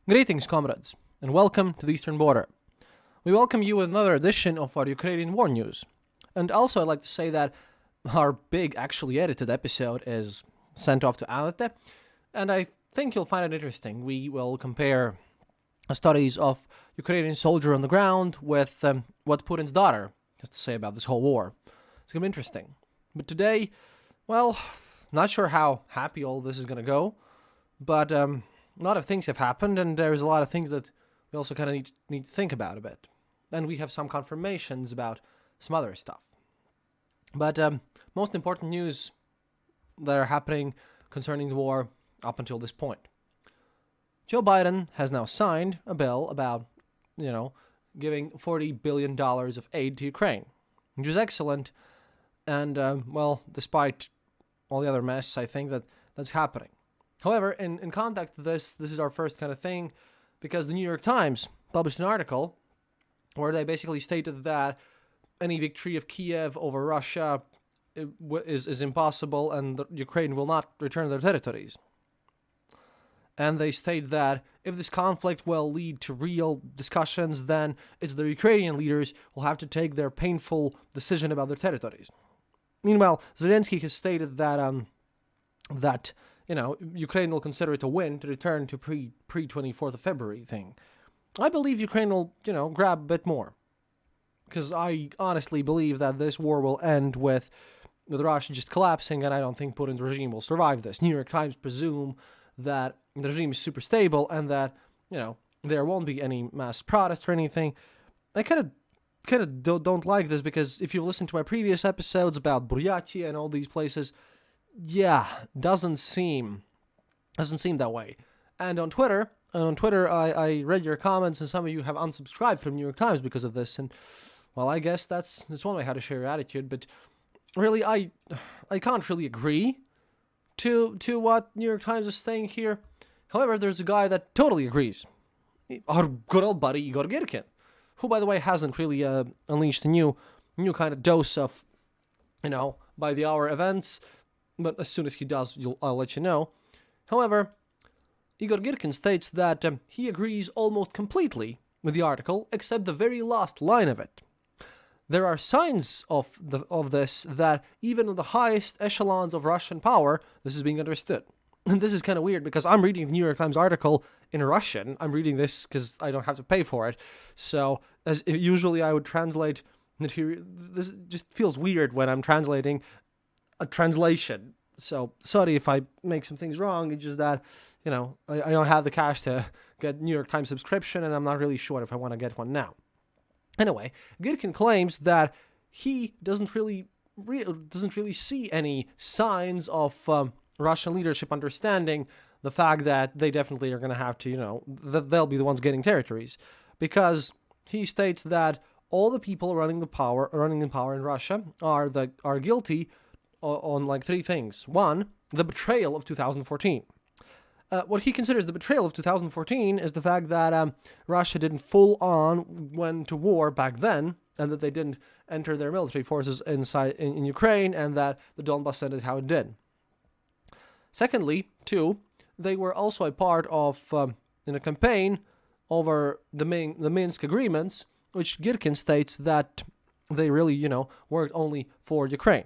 Greetings, comrades, and welcome to the Eastern Border. We welcome you with another edition of our Ukrainian war news. And also, I'd like to say that our big, actually edited episode is sent off to Alete, and I think you'll find it interesting. We will compare studies of Ukrainian soldier on the ground with what Putin's daughter has to say about this whole war. It's going to be interesting. But today, well, not sure how happy all this is going to go, but a lot of things have happened, and there's a lot of things that we also kind of need to think about a bit. And we have some confirmations about some other stuff. But most important news that are happening concerning the war up until this point. Joe Biden has now signed a bill about, giving $40 billion of aid to Ukraine, which is excellent. And, despite all the other mess, I think that's happening. However, in context of this is our first kind of thing, because the New York Times published an article where they basically stated that any victory of Kiev over Russia is impossible and that Ukraine will not return their territories. And they state that if this conflict will lead to real discussions, then it's the Ukrainian leaders who will have to take their painful decision about their territories. Meanwhile, Zelensky has stated that Ukraine will consider it a win to return to pre-24th of February thing. I believe Ukraine will, grab a bit more. Because I honestly believe that this war will end with Russia just collapsing, and I don't think Putin's regime will survive this. New York Times presume that the regime is super stable and that, there won't be any mass protests or anything. I kind of don't like this, because if you listen to my previous episodes about Buryatia and all these places, doesn't seem that way. And on Twitter, I read your comments, and some of you have unsubscribed from New York Times because of this. And well, I guess that's one way how to share your attitude. But really, I can't really agree to what New York Times is saying here. However, there's a guy that totally agrees. Our good old buddy Igor Girkin, who, by the way, hasn't really unleashed a new kind of dose of, by the hour events. But as soon as he does, I'll let you know. However, Igor Girkin states that he agrees almost completely with the article, except the very last line of it. There are signs of this that even in the highest echelons of Russian power, this is being understood. And this is kind of weird, because I'm reading the New York Times article in Russian. I'm reading this because I don't have to pay for it. So usually I would translate material. This just feels weird when I'm translating a translation. So sorry if I make some things wrong. It's just that, I don't have the cash to get New York Times subscription, and I'm not really sure if I want to get one now. Anyway, Girkin claims that he doesn't really see any signs of Russian leadership understanding the fact that they definitely are going to have to, that they'll be the ones getting territories, because he states that all the people running in power in Russia are guilty on like three things. One, the betrayal of 2014. What he considers the betrayal of 2014 is the fact that Russia didn't full-on went to war back then, and that they didn't enter their military forces in Ukraine, and that the Donbas ended how it did. Secondly, two, they were also a part of in a campaign over the Minsk agreements, which Girkin states that they really, worked only for Ukraine.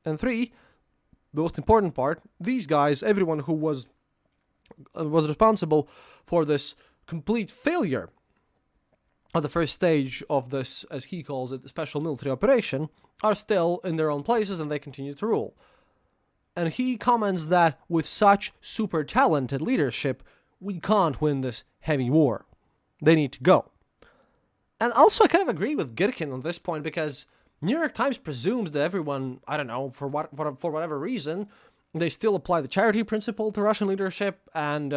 And three, the most important part, these guys, everyone who was responsible for this complete failure of the first stage of this, as he calls it, special military operation, are still in their own places, and they continue to rule. And he comments that with such super talented leadership, we can't win this heavy war. They need to go. And also, I kind of agree with Girkin on this point, because New York Times presumes that everyone, I don't know, for whatever reason, they still apply the charity principle to Russian leadership. And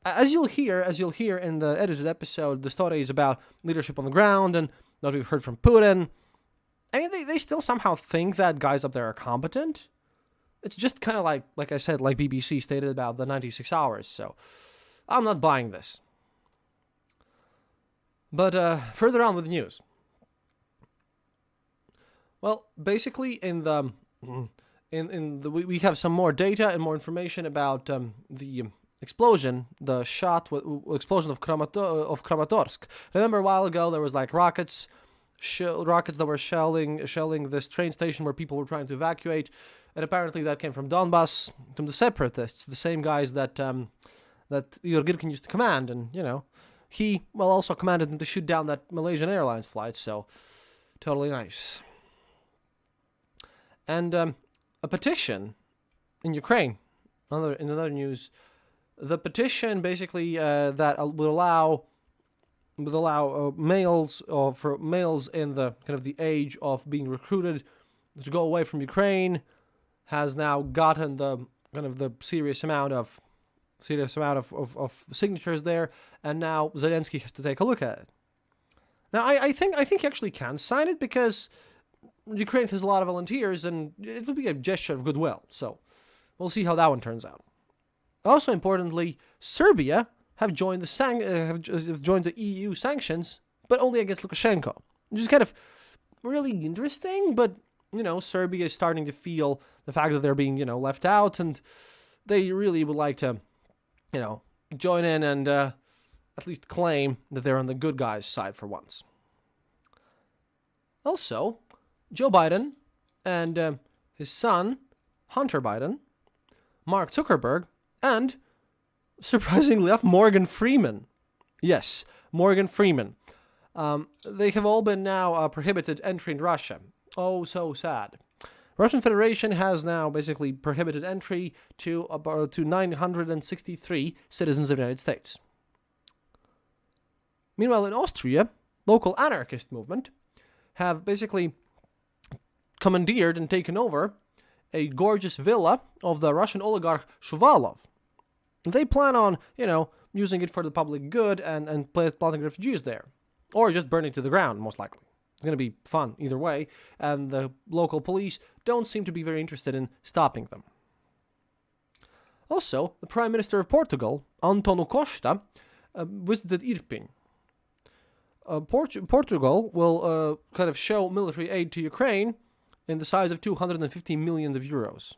as you'll hear in the edited episode, the stories about leadership on the ground and what we've heard from Putin, I mean, they still somehow think that guys up there are competent. It's just kind of like I said, like BBC stated about the 96 hours. So I'm not buying this. But further on with the news. Well, basically, we have some more data and more information about the explosion, the explosion of Kramatorsk. Remember a while ago there was like rockets that were shelling this train station where people were trying to evacuate, and apparently that came from Donbass, from the separatists, the same guys that Igor Girkin used to command, and he also commanded them to shoot down that Malaysian Airlines flight. So totally nice. And a petition in Ukraine. In other news, the petition basically that would allow males in the kind of the age of being recruited to go away from Ukraine has now gotten the kind of the serious amount of signatures there, and now Zelensky has to take a look at it. Now I think he actually can sign it because Ukraine has a lot of volunteers, and it would be a gesture of goodwill. So we'll see how that one turns out. Also importantly, Serbia have joined the EU sanctions, but only against Lukashenko, which is kind of really interesting. But Serbia is starting to feel the fact that they're being left out, and they really would like to join in and at least claim that they're on the good guys' side for once. Also, Joe Biden and his son Hunter Biden, Mark Zuckerberg, and surprisingly enough, Morgan Freeman. Yes, Morgan Freeman. They have all been now prohibited entry in Russia. Oh, so sad. Russian Federation has now basically prohibited entry to 963 citizens of the United States. Meanwhile, in Austria, local anarchist movement have basically commandeered and taken over a gorgeous villa of the Russian oligarch Shuvalov. They plan on, using it for the public good and planting refugees there. Or just burning to the ground, most likely. It's going to be fun either way, and the local police don't seem to be very interested in stopping them. Also, the Prime Minister of Portugal, António Costa, visited Irpin. Portugal will kind of show military aid to Ukraine in the size of 250 million euros.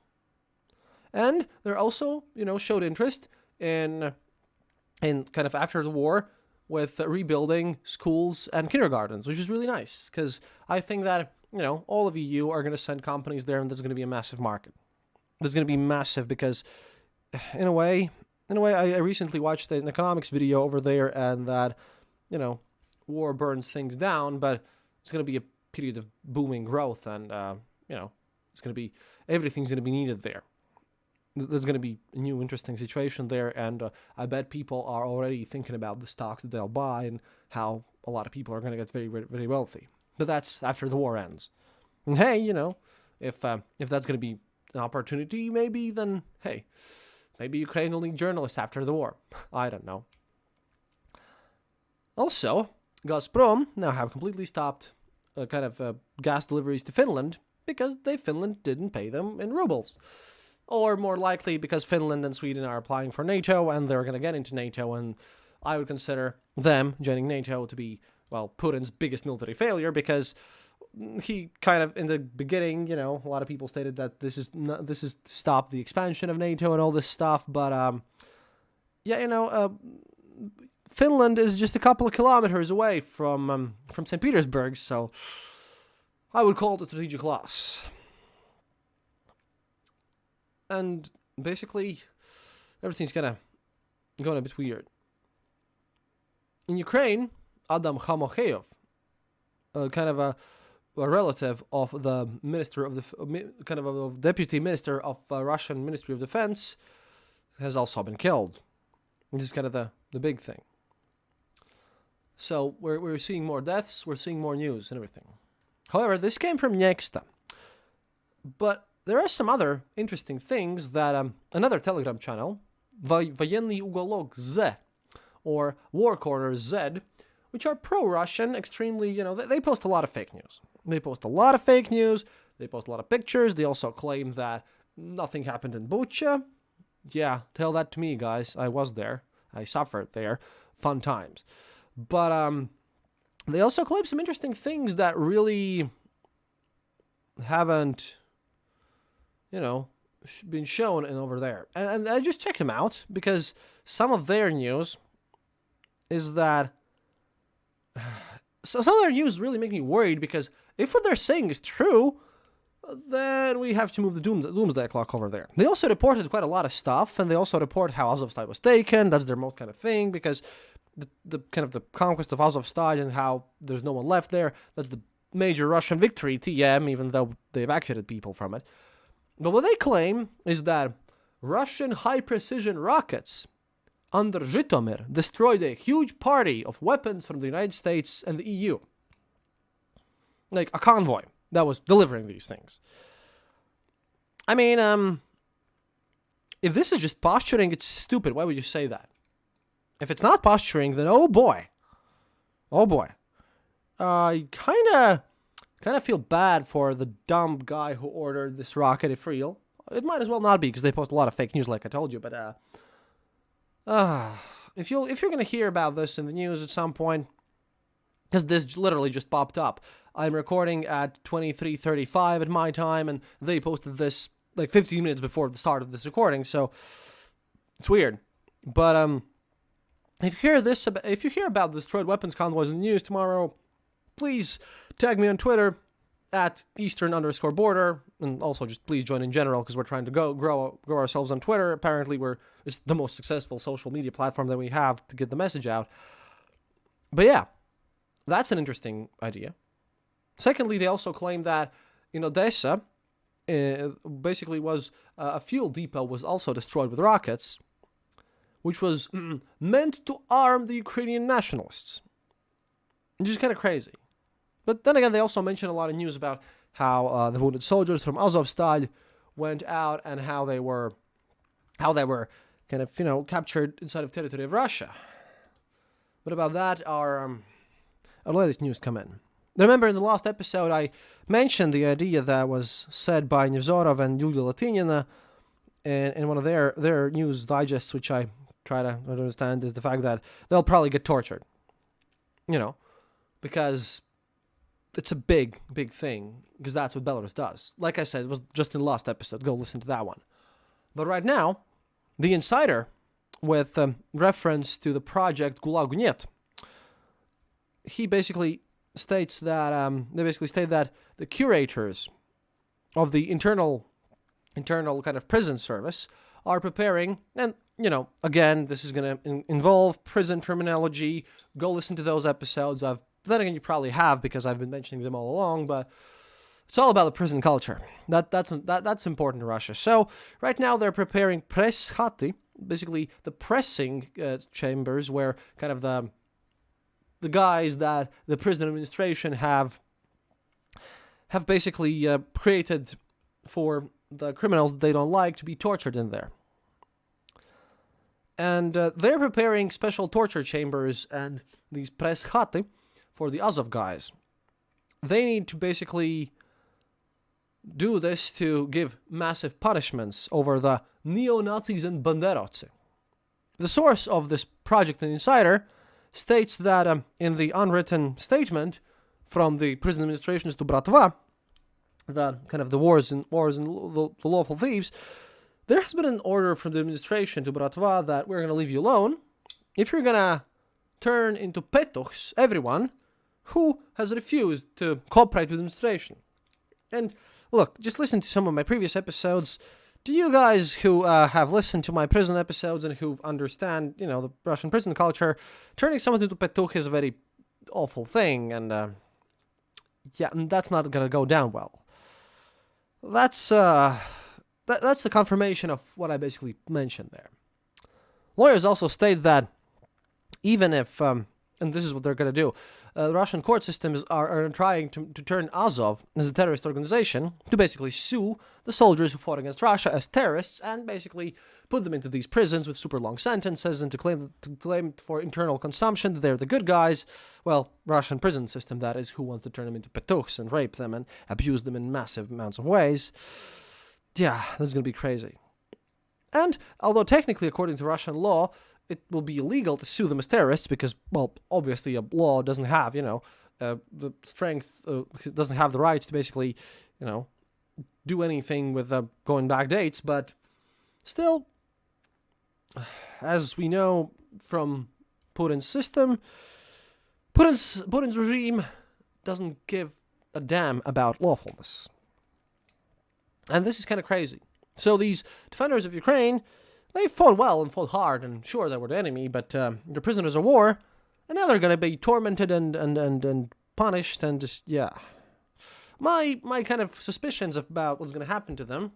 And they're also, showed interest in kind of after the war with rebuilding schools and kindergartens, which is really nice, because I think that, all of EU are going to send companies there, and there's going to be a massive market. There's going to be massive because, in a way, I recently watched an economics video over there, and that, war burns things down, but it's going to be a period of booming growth, and, it's going to be, everything's going to be needed there. There's going to be a new interesting situation there, and I bet people are already thinking about the stocks that they'll buy and how a lot of people are going to get very, very, very wealthy. But that's after the war ends. And hey, if that's going to be an opportunity, maybe, then hey, maybe Ukraine will need journalists after the war. I don't know. Also, Gazprom now have completely stopped gas deliveries to Finland because Finland didn't pay them in rubles. Or more likely because Finland and Sweden are applying for NATO and they're going to get into NATO, and I would consider them joining NATO to be, Putin's biggest military failure, because he kind of, in the beginning, a lot of people stated that this is to stop the expansion of NATO and all this stuff, but Finland is just a couple of kilometers away from St. Petersburg, so I would call it a strategic loss. And basically, everything's gonna go a bit weird. In Ukraine, Adam Khamocheyev, kind of a relative of the minister of the of deputy minister of Russian Ministry of Defense, has also been killed. This is kind of the big thing. So we're seeing more deaths, we're seeing more news and everything. However, this came from Nexta, but there are some other interesting things that another Telegram channel, Военный уголок Z, or War Corner Z, which are pro-Russian, extremely, they post a lot of fake news. They post a lot of pictures. They also claim that nothing happened in Bucha. Yeah, tell that to me, guys. I was there. I suffered there. Fun times. But they also claim some interesting things that really haven't been shown over there. And I just check them out because some of their news is that... So some of their news really make me worried because if what they're saying is true, then we have to move the doomsday clock over there. They also reported quite a lot of stuff, and they also report how Azovstal was taken. That's their most kind of thing, because the kind of the conquest of Azovstal and how there's no one left there, that's the major Russian victory, TM, even though they evacuated people from it. But what they claim is that Russian high-precision rockets under Zhytomyr destroyed a huge party of weapons from the United States and the EU. Like a convoy that was delivering these things. I mean, if this is just posturing, it's stupid. Why would you say that? If it's not posturing, then oh boy. I kind of feel bad for the dumb guy who ordered this rocket, if real. It might as well not be, because they post a lot of fake news, like I told you. But if you're gonna hear about this in the news at some point, because this literally just popped up. I'm recording at 23:35 at my time, and they posted this like 15 minutes before the start of this recording, so it's weird. But if you hear about the destroyed weapons convoys in the news tomorrow, please tag me on Twitter at Eastern_border, and also just please join in general, because we're trying to grow ourselves on Twitter. Apparently, it's the most successful social media platform that we have to get the message out. But yeah, that's an interesting idea. Secondly, they also claim that in Odessa, basically was a fuel depot was also destroyed with rockets, which was meant to arm the Ukrainian nationalists. Which is kind of crazy. But then again, they also mention a lot of news about how the wounded soldiers from Azovstal went out and how they were kind of, captured inside of territory of Russia. But about that, I'll let this news come in. Remember, in the last episode, I mentioned the idea that was said by Nevzorov and Yulia Latinina in one of their news digests, which I try to understand, is the fact that they'll probably get tortured. Because it's a big, big thing, because that's what Belarus does. Like I said, it was just in the last episode. Go listen to that one. But right now, the insider, with reference to the project Gulag Нет, he basically states that the curators of the internal kind of prison service are preparing, and again, this is going to involve prison terminology. Go listen to those episodes. Then again, you probably have, because I've been mentioning them all along, but it's all about the prison culture. That's important to Russia. So right now they're preparing press khati, basically the pressing chambers, where kind of the guys that the prison administration have basically created for the criminals that they don't like to be tortured in there. And they're preparing special torture chambers and these press khati for the Azov guys. They need to basically do this to give massive punishments over the neo-Nazis and Banderovцы. The source of this project in Insider states that in the unwritten statement from the prison administrations to Bratva, the kind of the wars and the lawful thieves, there has been an order from the administration to Bratva that we're going to leave you alone if you're going to turn into petuchs everyone who has refused to cooperate with the administration. And look, just listen to some of my previous episodes. Do you guys who have listened to my prison episodes and who understand, the Russian prison culture, turning someone into petuch is a very awful thing, and and that's not going to go down well. That's the confirmation of what I basically mentioned there. Lawyers also state that even if, and this is what they're going to do, the Russian court systems are trying to turn Azov as a terrorist organization to basically sue the soldiers who fought against Russia as terrorists and basically put them into these prisons with super long sentences and to claim for internal consumption that they're the good guys. Well, Russian prison system, that is, who wants to turn them into petuchs and rape them and abuse them in massive amounts of ways. Yeah, that's going to be crazy. And although technically, according to Russian law, it will be illegal to sue them as terrorists because, well, obviously a law doesn't have, the strength, doesn't have the rights to basically, do anything with the going back dates, but still, as we know from Putin's system, Putin's regime doesn't give a damn about lawfulness. And this is kind of crazy. So these defenders of Ukraine, they fought well and fought hard, and sure, they were the enemy, but they're prisoners of war, and now they're going to be tormented and punished, and just, yeah. My kind of suspicions about what's going to happen to them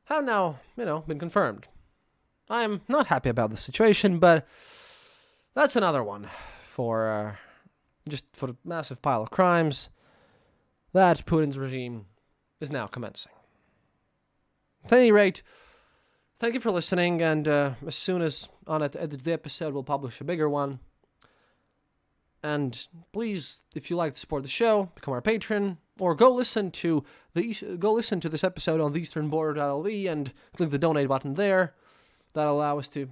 have now, been confirmed. I am not happy about the situation, but that's another one for the massive pile of crimes that Putin's regime is now commencing. At any rate, thank you for listening, and as soon as on it edits the episode, we'll publish a bigger one. And please, if you like to support the show, become our patron, or go listen to this episode on theeasternborder.lv and click the donate button there. That'll allow us to,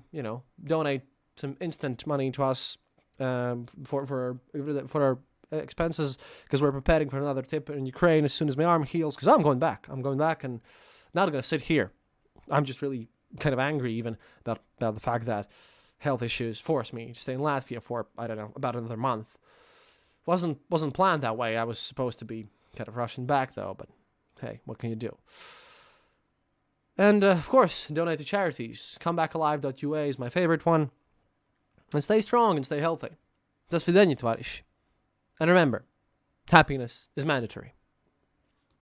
donate some instant money to us for our expenses, because we're preparing for another trip in Ukraine as soon as my arm heals, because I'm going back, and not going to sit here. I'm just really kind of angry even about the fact that health issues forced me to stay in Latvia for, I don't know, about another month. Wasn't planned that way. I was supposed to be kind of rushing back, though, but hey, what can you do? And, of course, donate to charities. Comebackalive.ua is my favorite one. And stay strong and stay healthy. До свидания, товарищи. And remember, happiness is mandatory.